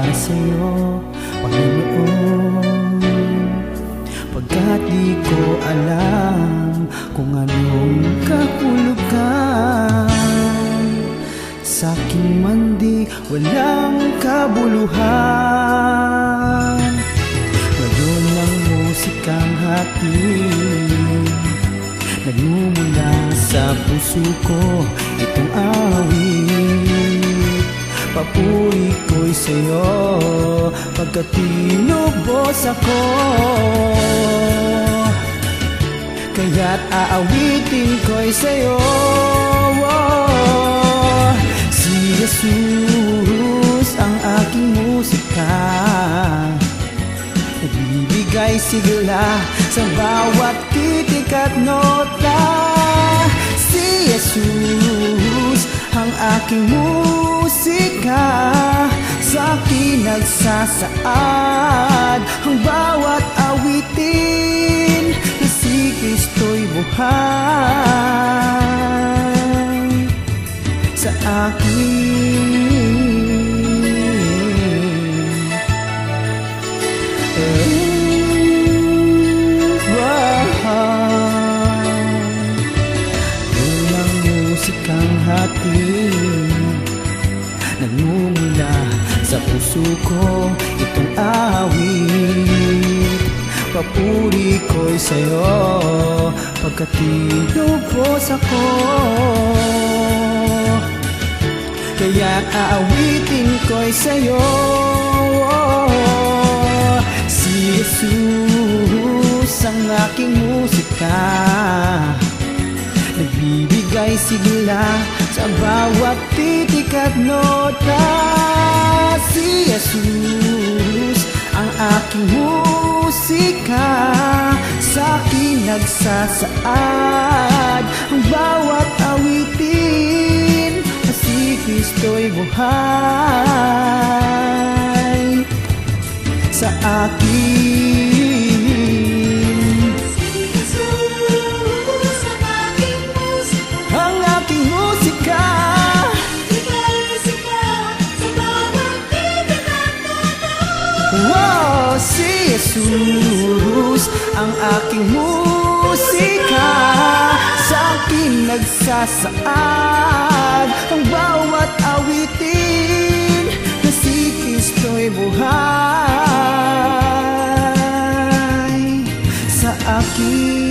para sa'yo, Panginoon. Pagkat di ko alam kung anong kahulugan, sa'kin man di walang kabuluhan. Ngayon ang musikang hatid, nagmumula sa puso ko itong awit. Papuri ko'y sa'yo pagkat tinubos ako, kaya't aawitin ko'y sa'yo. Si Jesus ang aking musika, nagbibigay sigla sa bawat titik at nota. Si Jesus ang aking musika, sa'kin nagsasaad ang bawat awitin na si Kristo'y buhay sa akin. Walang musikang hatid, nagmumula sa puso ko itong awit. Papuri ko'y sa'yo pagkat tinubos ako, kaya't aawitin ko'y sa'yo. Si Jesus ang aking musika, nagbibigay sigla sa bawat titik at nota. Si Jesus ang aking musika, sa'kin nagsasaad ang bawat awitin na si Kristo'y buhay sa akin. Ang aking musika, wow, si Jesus ang aking musika, sa'kin nagsasaad ang bawat awitin na si Kristo'y buhay sa akin.